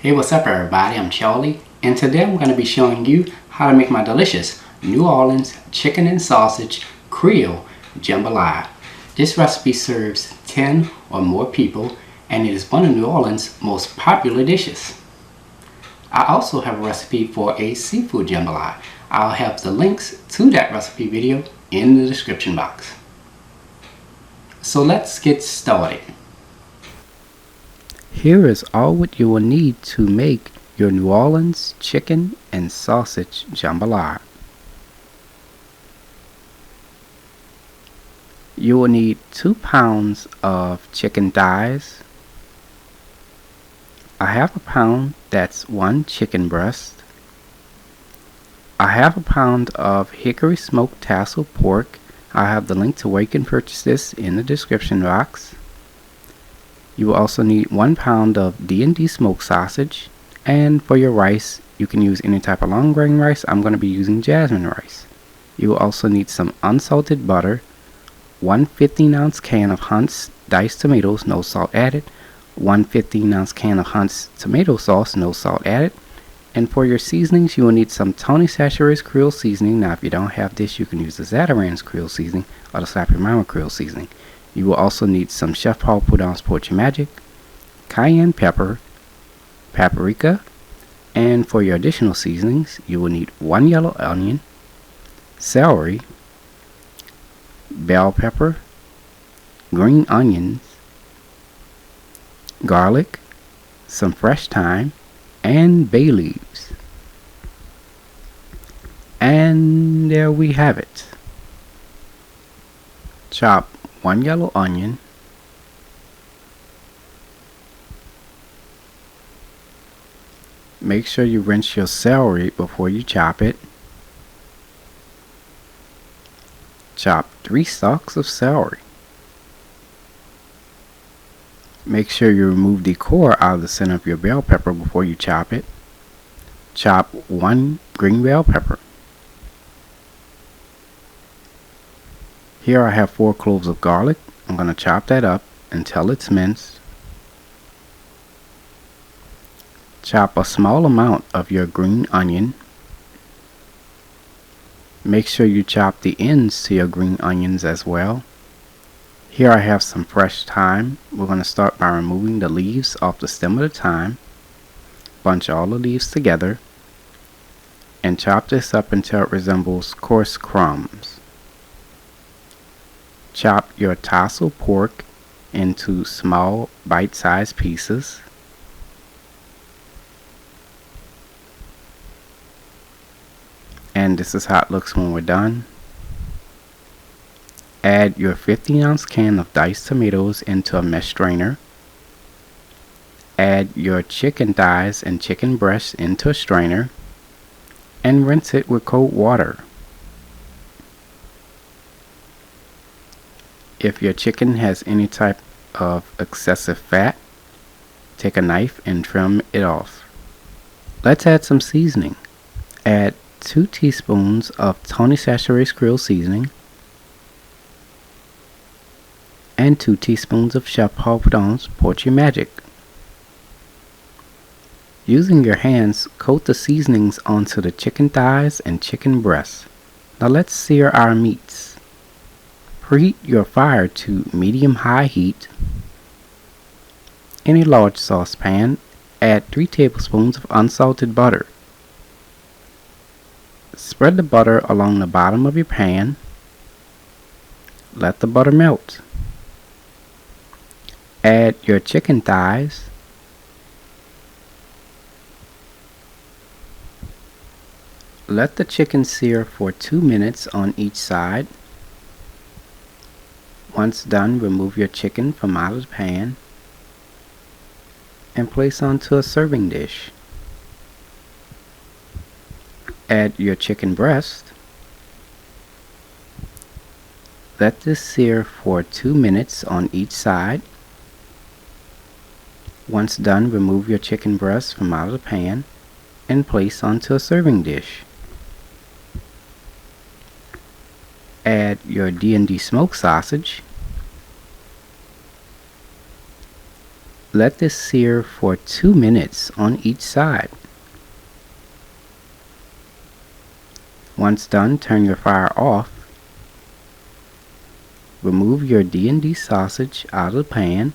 Hey, what's up everybody? I'm Charlie, and today I'm going to be showing you how to make my delicious New Orleans chicken and sausage Creole jambalaya. This recipe serves 10 or more people, and it is one of New Orleans' most popular dishes. I also have a recipe for a seafood jambalaya. I'll have the links to that recipe video in the description box. So let's get started. Here is all what you will need to make your New Orleans chicken and sausage jambalaya. You will need 2 pounds of chicken thighs, a half a pound, that's 1 chicken breast, a half a pound of hickory smoked Tasso pork. I have the link to where you can purchase this in the description box. You will also need 1 pound of D&D smoked sausage, and for your rice you can use any type of long grain rice. I'm going to be using jasmine rice. You will also need some unsalted butter, 1 15-ounce can of Hunt's diced tomatoes, no salt added, 1 15-ounce can of Hunt's tomato sauce, no salt added. And for your seasonings, you will need some Tony Chachere's Creole seasoning. Now if you don't have this, you can use the Zatarain's Creole seasoning or the Slap Your Mama Creole seasoning. You will also need some Chef Paul Prudence Portrait Magic, cayenne pepper, paprika, and for your additional seasonings, you will need 1 yellow onion, celery, bell pepper, green onions, garlic, some fresh thyme, and bay leaves. And there we have it. Chop 1 yellow onion, make sure you rinse your celery before you chop it. Chop 3 stalks of celery. Make sure you remove the core out of the center of your bell pepper before you chop it. Chop 1 green bell pepper. Here I have 4 cloves of garlic. I'm going to chop that up until it's minced. Chop a small amount of your green onion. Make sure you chop the ends to your green onions as well. Here I have some fresh thyme. We're going to start by removing the leaves off the stem of the thyme. Bunch all the leaves together and chop this up until it resembles coarse crumbs. Chop your Tasso pork into small bite-sized pieces. And this is how it looks when we're done. Add your 15-ounce can of diced tomatoes into a mesh strainer. Add your chicken thighs and chicken breasts into a strainer and rinse it with cold water. If your chicken has any type of excessive fat, take a knife and trim it off. Let's add some seasoning. Add 2 teaspoons of Tony Chachere's Creole seasoning and 2 teaspoons of Chef Paul Prudence Portrait Magic. Using your hands, coat the seasonings onto the chicken thighs and chicken breasts. Now let's sear our meats. Preheat your fire to medium-high heat. In a large saucepan, add 3 tablespoons of unsalted butter. Spread the butter along the bottom of your pan. Let the butter melt. Add your chicken thighs. Let the chicken sear for 2 minutes on each side. Once done, remove your chicken from out of the pan and place onto a serving dish. Add your chicken breast. Let this sear for 2 minutes on each side. Once done, remove your chicken breast from out of the pan and place onto a serving dish. Add your D&D smoked sausage. Let this sear for 2 minutes on each side. Once done, turn your fire off. Remove your D&D sausage out of the pan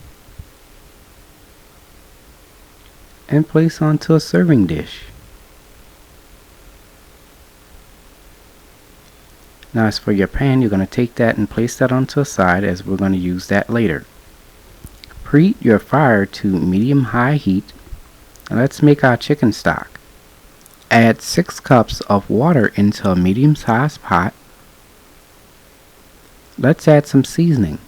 and place onto a serving dish. Now as for your pan, you're going to take that and place that onto a side, as we're going to use that later. Preheat your fire to medium-high heat, and let's make our chicken stock. Add 6 cups of water into a medium-sized pot. Let's add some seasoning.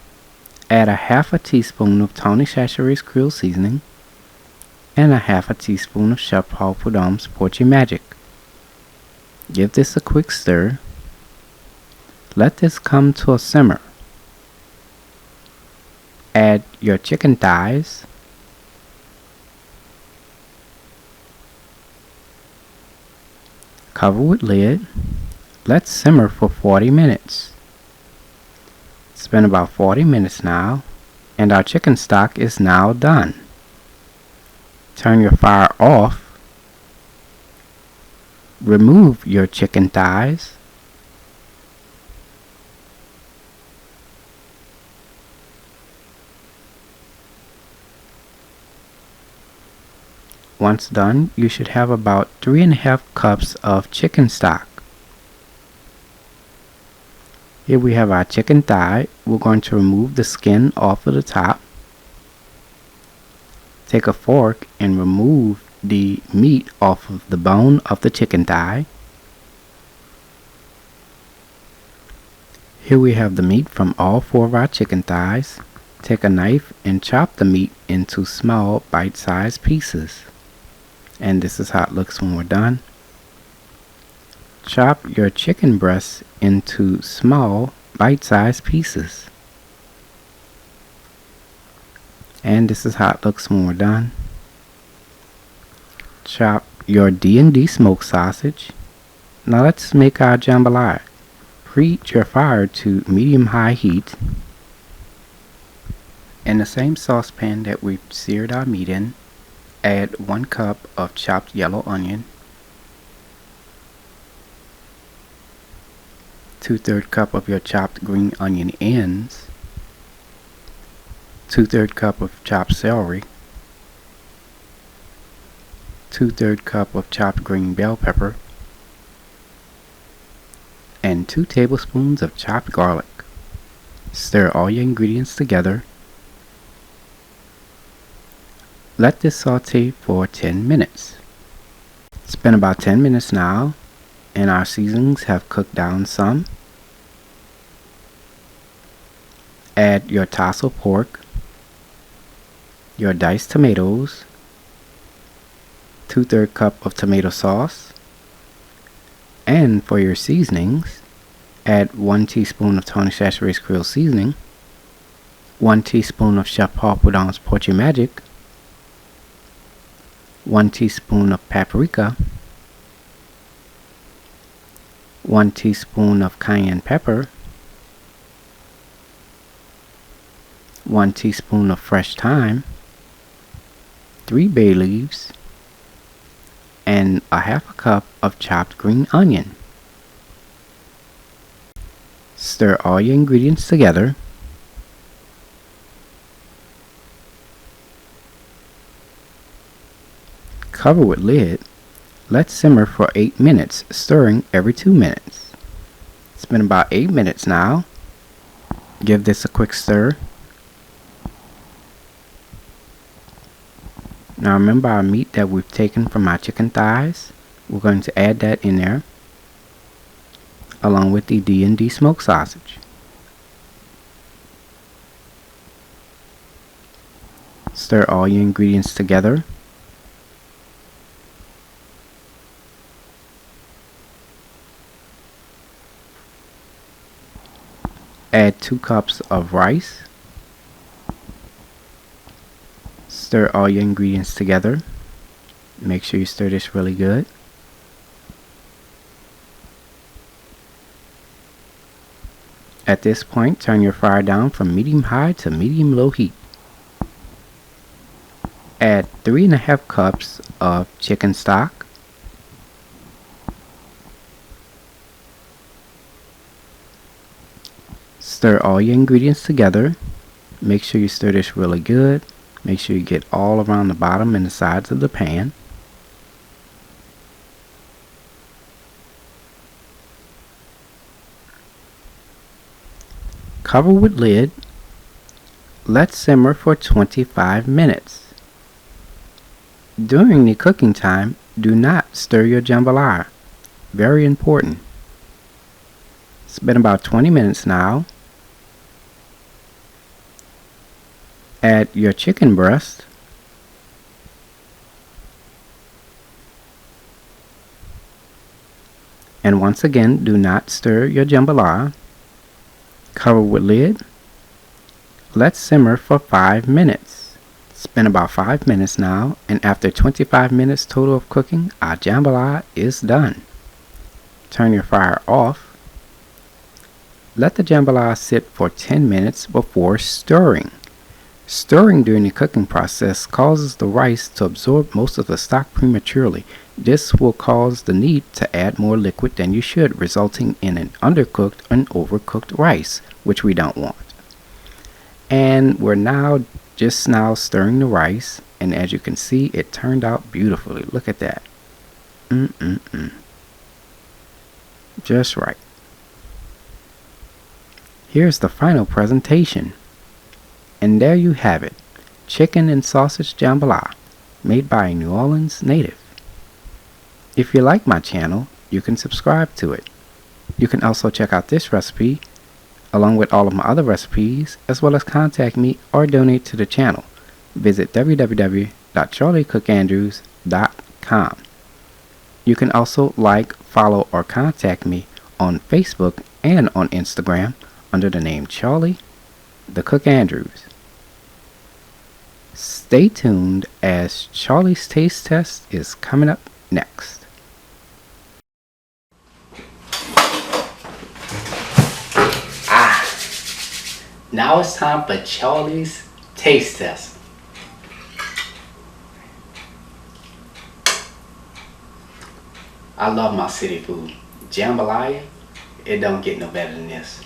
Add a half a teaspoon of Tony Chachere's Creole seasoning and a half a teaspoon of Chef Paul Prud'homme's Porchy Magic. Give this a quick stir. Let this come to a simmer. Add your chicken thighs. Cover with lid. Let's simmer for 40 minutes. It's been about 40 minutes now, and our chicken stock is now done. Turn your fire off. Remove your chicken thighs. Once done, you should have about 3½ cups of chicken stock. Here we have our chicken thigh. We're going to remove the skin off of the top. Take a fork and remove the meat off of the bone of the chicken thigh. Here we have the meat from all 4 of our chicken thighs. Take a knife and chop the meat into small bite-sized pieces. And this is how it looks when we're done. Chop your chicken breasts into small bite-sized pieces. And this is how it looks when we're done. Chop your D&D smoked sausage. Now let's make our jambalaya. Preheat your fire to medium-high heat. In the same saucepan that we've seared our meat in, add 1 cup of chopped yellow onion, 2/3 cup of your chopped green onion ends, 2/3 cup of chopped celery, 2/3 cup of chopped green bell pepper, and 2 tablespoons of chopped garlic. Stir all your ingredients together. Let this saute for 10 minutes. It's been about 10 minutes now, and our seasonings have cooked down some. Add your Tasso pork, your diced tomatoes, 2/3 cup of tomato sauce, and for your seasonings, add 1 teaspoon of Tony Chachere's Creole seasoning, 1 teaspoon of Chef Paul Prud'homme's Porchy Magic, 1 teaspoon of paprika, 1 teaspoon of cayenne pepper, 1 teaspoon of fresh thyme, 3 bay leaves, and a half a cup of chopped green onion. Stir all your ingredients together. Cover with lid. Let simmer for 8 minutes, stirring every 2 minutes. It's been about 8 minutes now. Give this a quick stir. Now remember our meat that we've taken from our chicken thighs. We're going to add that in there, along with the D&D smoked sausage. Stir all your ingredients together. Add 2 cups of rice. Stir all your ingredients together. Make sure you stir this really good. At this point, turn your fire down from medium-high to medium-low heat. Add 3½ cups of chicken stock. Stir all your ingredients together. Make sure you stir this really good. Make sure you get all around the bottom and the sides of the pan. Cover with lid. Let simmer for 25 minutes. During the cooking time, do not stir your jambalaya. Very important. It's been about 20 minutes now. Add your chicken breast. And once again, do not stir your jambalaya. Cover with lid. Let simmer for 5 minutes. It's been about 5 minutes now, and after 25 minutes total of cooking, our jambalaya is done. Turn your fire off. Let the jambalaya sit for 10 minutes before stirring. Stirring during the cooking process causes the rice to absorb most of the stock prematurely. This will cause the need to add more liquid than you should, resulting in an undercooked and overcooked rice, which we don't want. And we're just now stirring the rice, and as you can see, it turned out beautifully. Look at that. Just right. Here's the final presentation. And there you have it, chicken and sausage jambalaya, made by a New Orleans native. If you like my channel, you can subscribe to it. You can also check out this recipe, along with all of my other recipes, as well as contact me or donate to the channel. Visit www.charliethecookandrews.com. You can also like, follow, or contact me on Facebook and on Instagram under the name Charlie the Cook Andrews. Stay tuned as Charlie's Taste Test is coming up next. Now it's time for Charlie's Taste Test. I love my city food. Jambalaya, it don't get no better than this.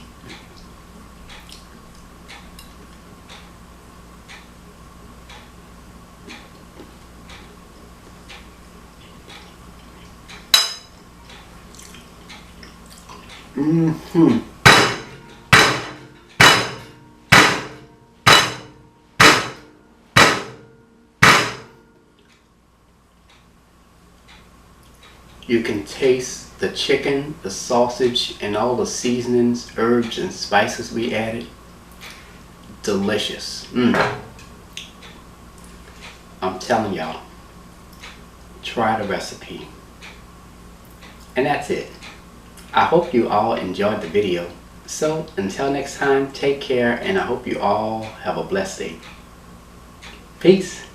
You can taste the chicken, the sausage, and all the seasonings, herbs, and spices we added. Delicious. I'm telling y'all, try the recipe. And that's it. I hope you all enjoyed the video. So until next time, take care, and I hope you all have a blessed day. Peace.